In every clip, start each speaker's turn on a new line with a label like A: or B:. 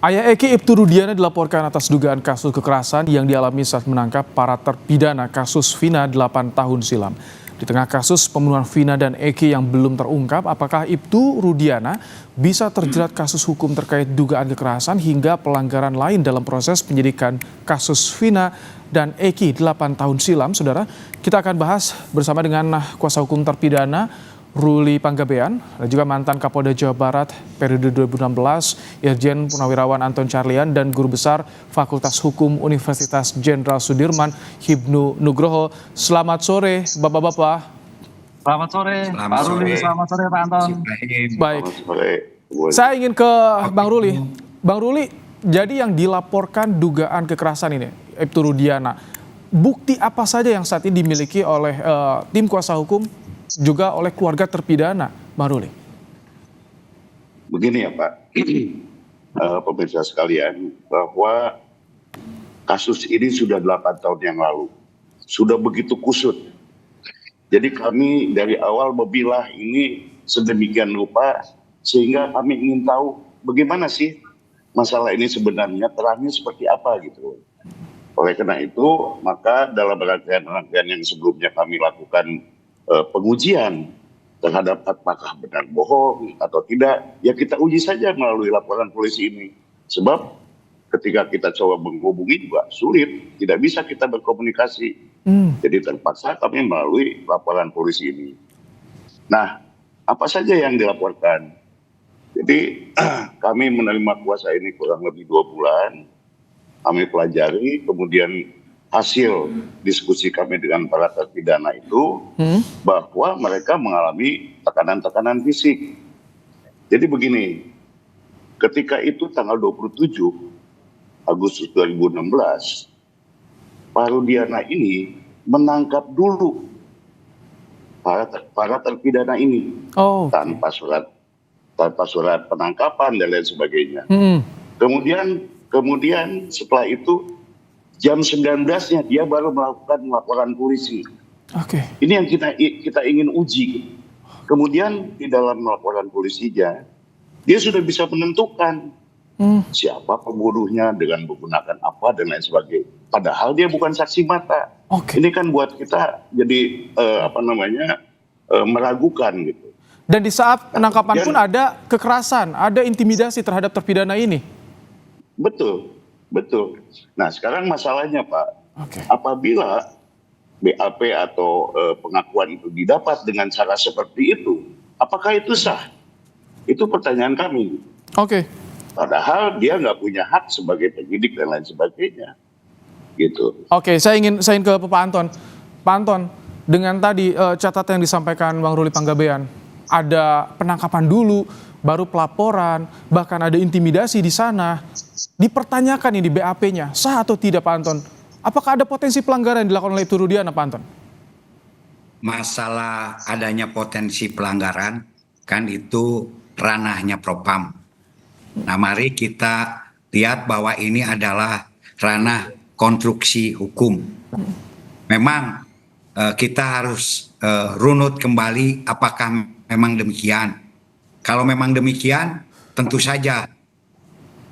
A: Ayah Eki Ibtu Rudiana dilaporkan atas dugaan kasus kekerasan yang dialami saat menangkap para terpidana kasus Vina 8 tahun silam. Di tengah kasus pembunuhan Vina dan Eki yang belum terungkap, apakah Ibtu Rudiana bisa terjerat kasus hukum terkait dugaan kekerasan hingga pelanggaran lain dalam proses penyidikan kasus Vina dan Eki 8 tahun silam, saudara? Kita akan bahas bersama dengan kuasa hukum terpidana Ruli Panggabean dan juga mantan Kapolda Jawa Barat periode 2016 Irjen Purnawirawan Anton Carlian dan Guru Besar Fakultas Hukum Universitas Jenderal Sudirman Hibnu Nugroho. Selamat sore Bapak-bapak.
B: Selamat sore Pak Ruli, selamat sore Pak Anton.
A: Baik, saya ingin ke Bang Ruli. Bang Ruli, jadi yang dilaporkan dugaan kekerasan ini, Ibtu Rudiana, bukti apa saja yang saat ini dimiliki oleh tim kuasa hukum juga oleh keluarga terpidana, Bang Ruli?
C: Begini ya Pak, pemirsa sekalian, bahwa kasus ini sudah 8 tahun yang lalu, sudah begitu kusut. Jadi kami dari awal memilah ini sedemikian rupa, sehingga kami ingin tahu bagaimana sih masalah ini sebenarnya, terangnya seperti apa gitu. Oleh karena itu, maka dalam rangkaian yang sebelumnya kami lakukan pengujian terhadap apakah benar bohong atau tidak, ya kita uji saja melalui laporan polisi ini. Sebab ketika kita coba menghubungi juga sulit, tidak bisa kita berkomunikasi. Jadi terpaksa kami melalui laporan polisi ini. Nah, apa saja yang dilaporkan? Jadi kami menerima kuasa ini kurang lebih 2 bulan. Kami pelajari, kemudian hasil diskusi kami dengan para terpidana itu bahwa mereka mengalami tekanan-tekanan fisik. Jadi begini, ketika itu tanggal 27 Agustus 2016, Pak Rudiana ini menangkap dulu para terpidana ini tanpa surat penangkapan dan lain sebagainya. Kemudian setelah itu jam 19-nya dia baru melakukan laporan polisi. Ini yang kita ingin uji. Kemudian di dalam laporan polisinya, dia sudah bisa menentukan siapa pembunuhnya dengan menggunakan apa dan lain sebagainya. Padahal dia bukan saksi mata. Ini kan buat kita jadi meragukan gitu.
A: Dan di saat penangkapan pun ada kekerasan, ada intimidasi terhadap terpidana ini.
C: Betul. Nah sekarang masalahnya Pak, apabila BAP atau pengakuan itu didapat dengan cara seperti itu, apakah itu sah? Itu pertanyaan kami. Padahal dia nggak punya hak sebagai penyidik dan lain sebagainya. Gitu.
A: Saya ingin ke Pak Anton. Pak Anton, dengan tadi catatan yang disampaikan Bang Ruli Panggabean, ada penangkapan dulu, baru pelaporan, bahkan ada intimidasi di sana. Dipertanyakan ini BAP-nya, sah atau tidak Pak Anton? Apakah ada potensi pelanggaran yang dilakukan oleh Ibtu Rudiana Pak Anton?
D: Masalah adanya potensi pelanggaran, kan itu ranahnya Propam. Nah mari kita lihat bahwa ini adalah ranah konstruksi hukum. Memang kita harus runut kembali apakah memang demikian. Kalau memang demikian, tentu saja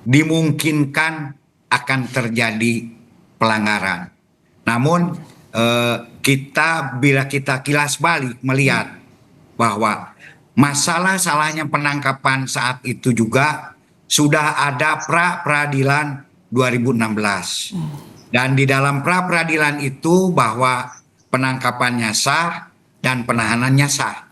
D: dimungkinkan akan terjadi pelanggaran. Namun bila kita kilas balik melihat bahwa masalah salahnya penangkapan saat itu juga sudah ada pra-peradilan 2016. Dan di dalam pra-peradilan itu bahwa penangkapannya sah dan penahanannya sah.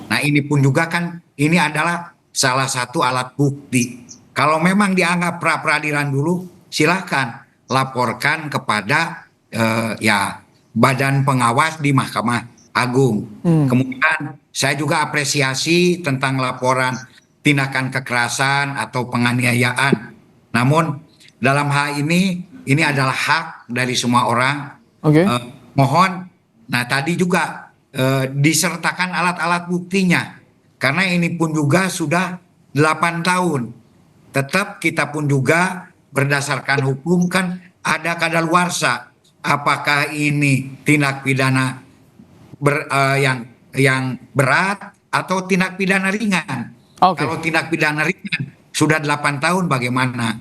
D: Nah ini pun juga kan ini adalah salah satu alat bukti. Kalau memang dianggap pra-peradilan dulu, silahkan laporkan kepada badan pengawas di Mahkamah Agung. Kemudian saya juga apresiasi tentang laporan tindakan kekerasan atau penganiayaan. Namun dalam hal ini adalah hak dari semua orang. Mohon, nah tadi juga disertakan alat-alat buktinya. Karena ini pun juga sudah 8 tahun. Tetap kita pun juga berdasarkan hukum kan ada kadaluarsa. Apakah ini tindak pidana yang berat atau tindak pidana ringan? Kalau tindak pidana ringan sudah 8 tahun bagaimana?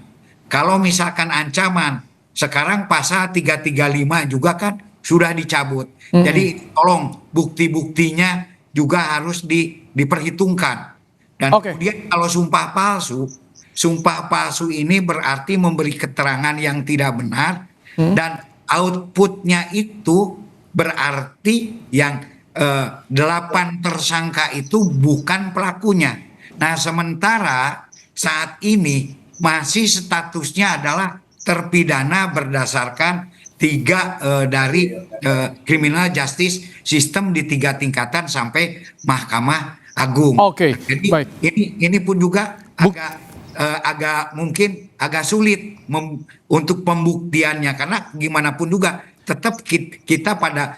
D: Kalau misalkan ancaman, sekarang pasal 335 juga kan sudah dicabut. Jadi tolong bukti-buktinya juga harus diperhitungkan. Dan
A: Oke.
D: kemudian kalau sumpah palsu ini berarti memberi keterangan yang tidak benar dan outputnya itu berarti yang 8 tersangka itu bukan pelakunya. Nah, sementara saat ini masih statusnya adalah terpidana berdasarkan dari criminal justice system di 3 tingkatan sampai Mahkamah Agung.
A: Oke,
D: Jadi
A: baik.
D: ini pun juga agak mungkin agak sulit untuk pembuktiannya, karena gimana pun juga tetap kita pada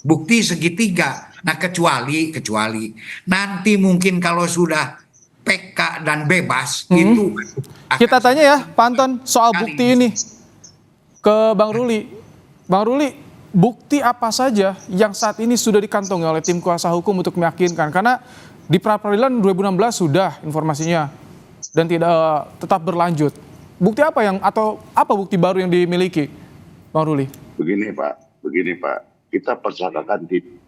D: bukti segitiga. Nah, kecuali nanti mungkin kalau sudah PK dan bebas itu
A: Kita tanya ya, Pak Anton, soal bukti ini ke Bang Ruli. Bang Ruli, bukti apa saja yang saat ini sudah dikantongi oleh tim kuasa hukum untuk meyakinkan? Karena di pra-peradilan 2016 sudah informasinya dan tidak tetap berlanjut. Bukti apa atau apa bukti baru yang dimiliki, Bang Ruli?
C: Begini Pak, kita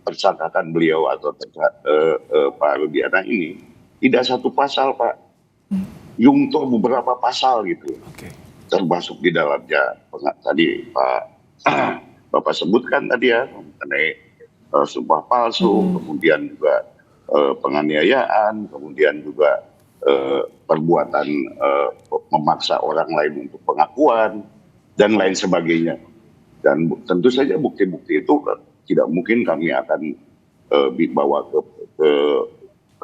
C: persangkakan beliau atau Pak Rudiana ini tidak satu pasal Pak, jungto beberapa pasal gitu, termasuk di dalamnya tadi Pak Bapak sebutkan tadi ya, mengenai sumpah palsu, kemudian juga penganiayaan, kemudian juga perbuatan memaksa orang lain untuk pengakuan dan lain sebagainya. Dan tentu saja bukti-bukti itu tidak mungkin kami akan dibawa ke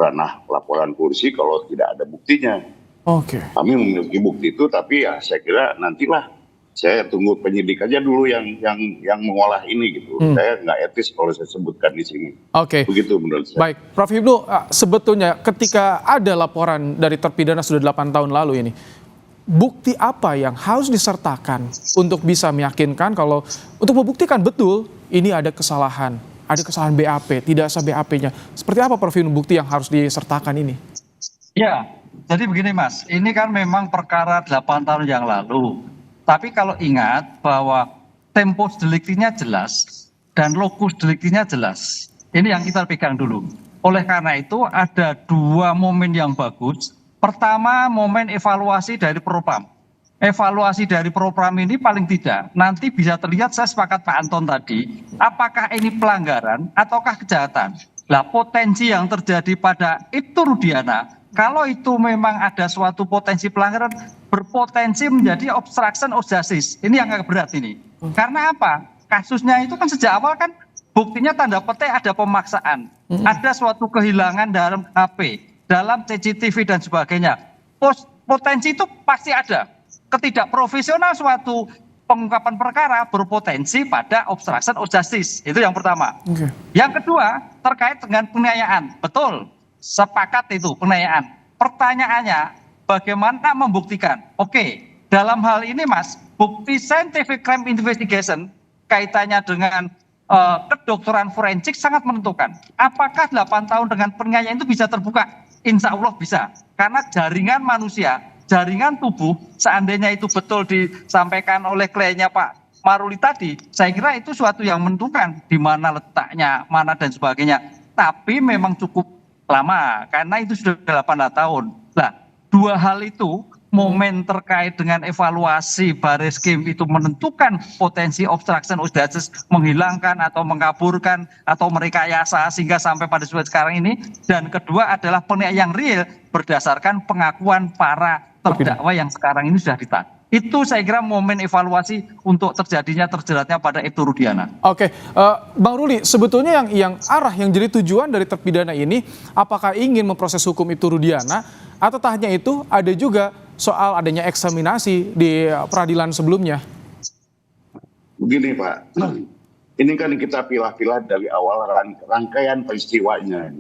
C: ranah laporan polisi kalau tidak ada buktinya. Kami memiliki bukti itu, tapi ya saya kira nantilah, saya tunggu penyidik aja dulu yang mengolah ini gitu. Saya nggak etis kalau saya sebutkan di sini. Begitu menurut saya.
A: Baik, Prof. Hipnu, sebetulnya ketika ada laporan dari terpidana sudah 8 tahun lalu ini, bukti apa yang harus disertakan untuk bisa meyakinkan kalau untuk membuktikan betul ini ada kesalahan BAP, tidak sah BAP-nya. Seperti apa Prof. Hipnu bukti yang harus disertakan ini?
B: Ya, jadi begini Mas, ini kan memang perkara 8 tahun yang lalu. Tapi kalau ingat bahwa tempus deliktinya jelas dan lokus deliktinya jelas. Ini yang kita pegang dulu. Oleh karena itu ada 2 momen yang bagus. Pertama, momen evaluasi dari Propam. Evaluasi dari Propam ini paling tidak nanti bisa terlihat, saya sepakat Pak Anton tadi, apakah ini pelanggaran ataukah kejahatan. Lah, potensi yang terjadi pada Ibtu Rudiana, kalau itu memang ada suatu potensi pelanggaran, berpotensi menjadi obstruction of justice. Ini yang agak berat ini. Karena apa? Kasusnya itu kan sejak awal kan buktinya tanda petik ada pemaksaan. Ada suatu kehilangan dalam HP, dalam CCTV dan sebagainya. Potensi itu pasti ada. Ketidakprofesional suatu pengungkapan perkara berpotensi pada obstruction of justice. Itu yang pertama. Yang kedua, terkait dengan penganiayaan. Betul. Sepakat itu penganiayaan. Pertanyaannya, bagaimana membuktikan? Dalam hal ini Mas, bukti scientific crime investigation kaitannya dengan kedokteran forensik sangat menentukan. Apakah 8 tahun dengan penganiayaan itu bisa terbuka? Insya Allah bisa. Karena jaringan manusia, jaringan tubuh, seandainya itu betul disampaikan oleh kliennya Pak Maruli tadi, saya kira itu suatu yang menentukan di mana letaknya, mana dan sebagainya. Tapi memang cukup lama, karena itu sudah 8 tahun. Nah, 2 hal itu, momen terkait dengan evaluasi Barreskrim itu menentukan potensi obstruction of justice, menghilangkan atau mengaburkan atau merekayasa sehingga sampai pada sekarang ini. Dan kedua adalah penilaian yang real berdasarkan pengakuan para terdakwa yang sekarang ini sudah ditangkap. Itu saya kira momen evaluasi untuk terjeratnya pada Ibtu Rudiana.
A: Bang Ruli, sebetulnya yang jadi tujuan dari terpidana ini, apakah ingin memproses hukum Ibtu Rudiana, atau tak hanya itu, ada juga soal adanya eksaminasi di peradilan sebelumnya?
C: Begini Pak, ini kan kita pilah-pilah dari awal rangkaian peristiwanya.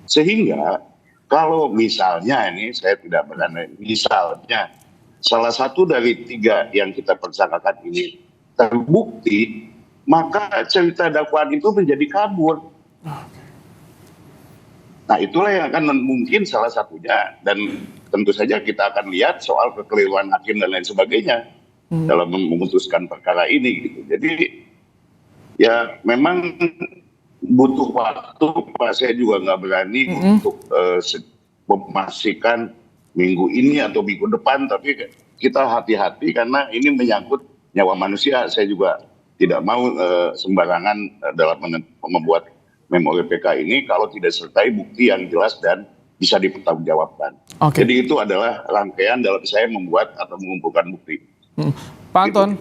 C: Sehingga kalau misalnya ini, saya tidak berani, misalnya salah satu dari 3 yang kita persangkakan ini terbukti, maka cerita dakwaan itu menjadi kabur. Nah, itulah yang akan mungkin salah satunya, dan tentu saja kita akan lihat soal kekeliruan hakim dan lain sebagainya dalam memutuskan perkara ini gitu. Jadi ya memang butuh waktu, Pak. Saya juga nggak berani untuk memastikan minggu ini atau minggu depan, tapi kita hati-hati karena ini menyangkut nyawa manusia. Saya juga tidak mau sembarangan dalam membuat memori PK ini kalau tidak sertai bukti yang jelas dan bisa dipertanggungjawabkan.
A: Oke.
C: Jadi itu adalah rangkaian dalam saya membuat atau mengumpulkan bukti.
A: Pak Anton,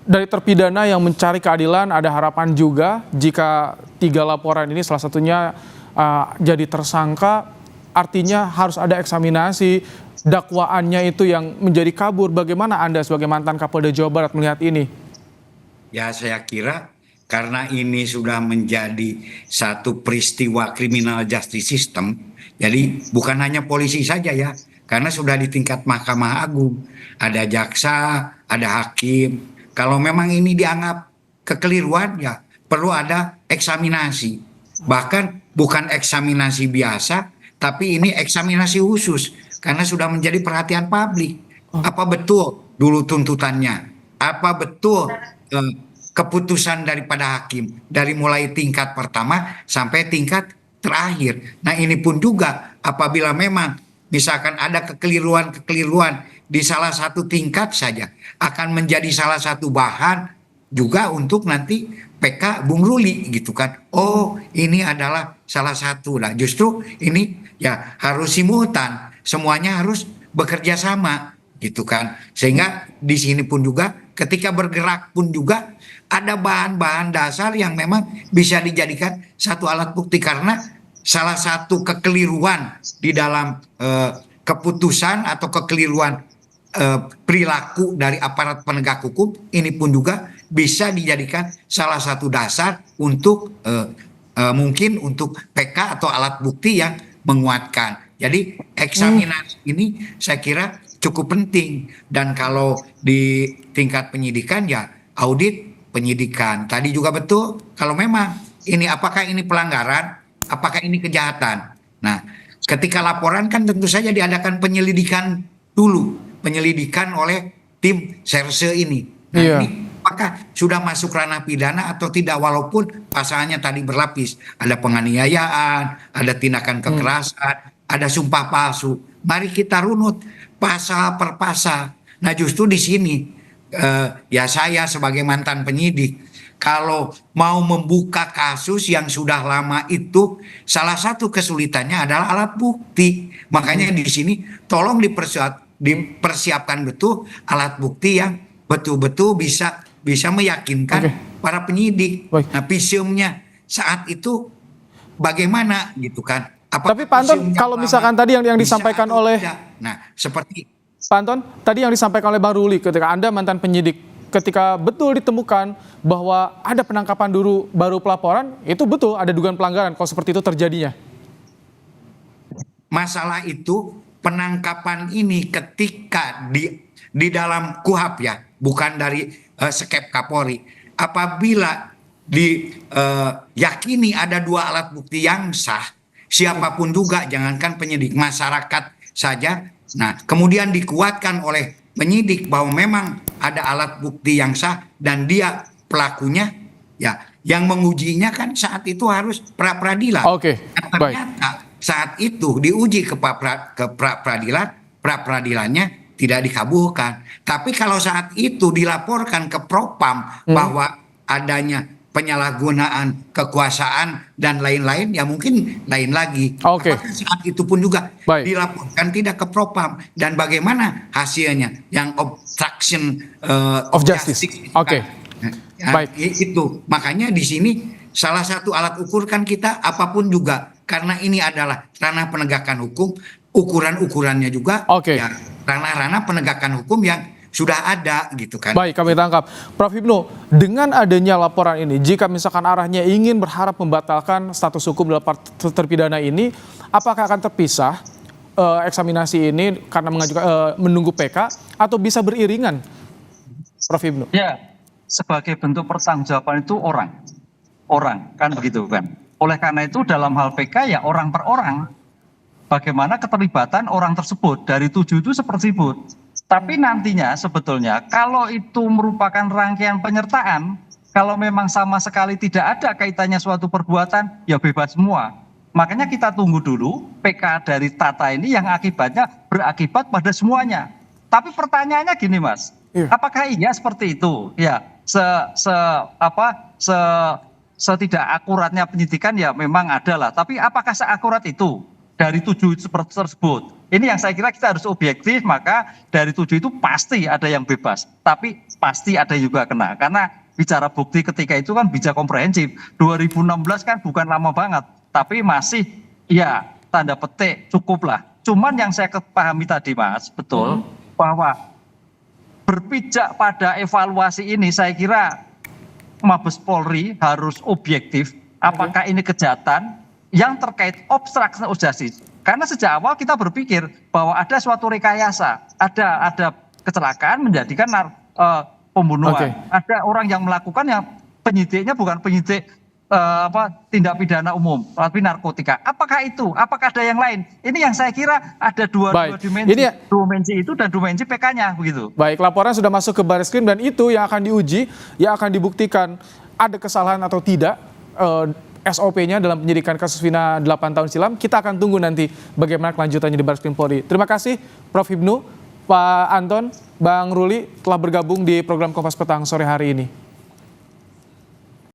A: dari terpidana yang mencari keadilan, ada harapan juga jika 3 laporan ini salah satunya jadi tersangka, artinya harus ada eksaminasi, dakwaannya itu yang menjadi kabur. Bagaimana Anda sebagai mantan Kapolda Jawa Barat melihat ini?
D: Ya, saya kira karena ini sudah menjadi satu peristiwa criminal justice system, jadi bukan hanya polisi saja ya, karena sudah di tingkat Mahkamah Agung, ada jaksa, ada hakim. Kalau memang ini dianggap kekeliruan, ya perlu ada eksaminasi. Bahkan bukan eksaminasi biasa, tapi ini eksaminasi khusus, karena sudah menjadi perhatian publik. Apa betul dulu tuntutannya? Apa betul keputusan daripada hakim dari mulai tingkat pertama sampai tingkat terakhir. Nah, ini pun juga apabila memang misalkan ada kekeliruan di salah satu tingkat saja akan menjadi salah satu bahan juga untuk nanti PK Bung Ruli gitu kan. Oh, ini adalah salah satu. Nah, justru ini ya harus simultan, semuanya harus bekerja sama gitu kan. Sehingga di sini pun juga ketika bergerak pun juga ada bahan-bahan dasar yang memang bisa dijadikan satu alat bukti, karena salah satu kekeliruan di dalam keputusan atau kekeliruan perilaku dari aparat penegak hukum ini pun juga bisa dijadikan salah satu dasar untuk mungkin untuk PK atau alat bukti yang menguatkan. Jadi eksaminasi ini saya kira cukup penting, dan kalau di tingkat penyidikan ya audit penyidikan. Tadi juga betul kalau memang ini apakah ini pelanggaran, apakah ini kejahatan. Nah, ketika laporan kan tentu saja diadakan penyelidikan dulu, penyelidikan oleh tim serse ini. Nah, ini apakah sudah masuk ranah pidana atau tidak, walaupun pasalnya tadi berlapis, ada penganiayaan, ada tindakan kekerasan, ada sumpah palsu. Mari kita runut pasal per pasal. Nah, justru di sini ya saya sebagai mantan penyidik, kalau mau membuka kasus yang sudah lama itu salah satu kesulitannya adalah alat bukti. Makanya di sini tolong dipersiapkan betul alat bukti yang betul-betul bisa meyakinkan para penyidik. Nah, visumnya saat itu bagaimana gitu kan.
A: Tapi Pak Anton, kalau misalkan tadi yang disampaikan oleh
D: seperti
A: Pak Anton, tadi yang disampaikan oleh Bang Ruli ketika Anda mantan penyidik, ketika betul ditemukan bahwa ada penangkapan dulu baru pelaporan, itu betul ada dugaan pelanggaran kalau seperti itu terjadinya?
D: Masalah itu penangkapan ini ketika di dalam KUHAP ya, bukan dari Sekep Kapolri. Apabila diyakini ada 2 alat bukti yang sah, siapapun juga, jangankan penyidik, masyarakat saja. Nah, kemudian dikuatkan oleh penyidik bahwa memang ada alat bukti yang sah dan dia pelakunya, ya yang mengujinya kan saat itu harus pra-peradilan. Ternyata saat itu diuji ke pra-peradilan, pra-peradilannya tidak dikabulkan. Tapi kalau saat itu dilaporkan ke Propam bahwa adanya penyalahgunaan kekuasaan dan lain-lain, ya mungkin lain lagi. Apakah saat itu pun juga dilaporkan tidak ke Propam, dan bagaimana hasilnya yang obstruction of justice. Itu makanya di sini salah satu alat ukur kan kita apapun juga, karena ini adalah ranah penegakan hukum, ukuran-ukurannya juga ya ranah-ranah penegakan hukum yang sudah ada gitu kan.
A: Baik, kami tangkap. Prof Hipnu, dengan adanya laporan ini, jika misalkan arahnya ingin berharap membatalkan status hukum dalam terpidana ini, apakah akan terpisah eksaminasi ini karena menunggu PK, atau bisa beriringan, Prof Hipnu?
B: Ya, sebagai bentuk pertanggungjawaban itu orang kan begitu kan. Oleh karena itu dalam hal PK ya orang per orang. bagaimana keterlibatan orang tersebut dari 7 itu tersebut. Tapi nantinya sebetulnya kalau itu merupakan rangkaian penyertaan, kalau memang sama sekali tidak ada kaitannya suatu perbuatan, ya bebas semua. Makanya kita tunggu dulu PK dari Tata ini yang akibatnya berakibat pada semuanya. Tapi pertanyaannya gini Mas, apakah iya seperti itu? Ya, setidak akuratnya penyidikan ya memang ada lah. Tapi apakah seakurat itu dari 7 tersebut? Ini yang saya kira kita harus objektif, maka dari 7 itu pasti ada yang bebas. Tapi pasti ada juga kena. Karena bicara bukti ketika itu kan bisa komprehensif. 2016 kan bukan lama banget. Tapi masih ya tanda petik cukup lah. Cuman yang saya pahami tadi Mas, betul. Bahwa berpijak pada evaluasi ini saya kira Mabes Polri harus objektif. Apakah ini kejahatan yang terkait obstruction of justice? Karena sejak awal kita berpikir bahwa ada suatu rekayasa, ada kecelakaan menjadikan pembunuhan, ada orang yang melakukan yang penyidiknya bukan penyidik tindak pidana umum, tapi narkotika. Apakah itu? Apakah ada yang lain? Ini yang saya kira ada dua dimensi itu dan dimensi PK-nya begitu.
A: Baik, laporan sudah masuk ke Barreskrim dan itu yang akan diuji, yang akan dibuktikan ada kesalahan atau tidak. SOP-nya dalam penyidikan kasus Vina 8 tahun silam. Kita akan tunggu nanti bagaimana kelanjutannya di Barreskrim Polri. Terima kasih Prof. Hipnu, Pak Anton, Bang Ruli telah bergabung di program Kompas Petang sore hari ini.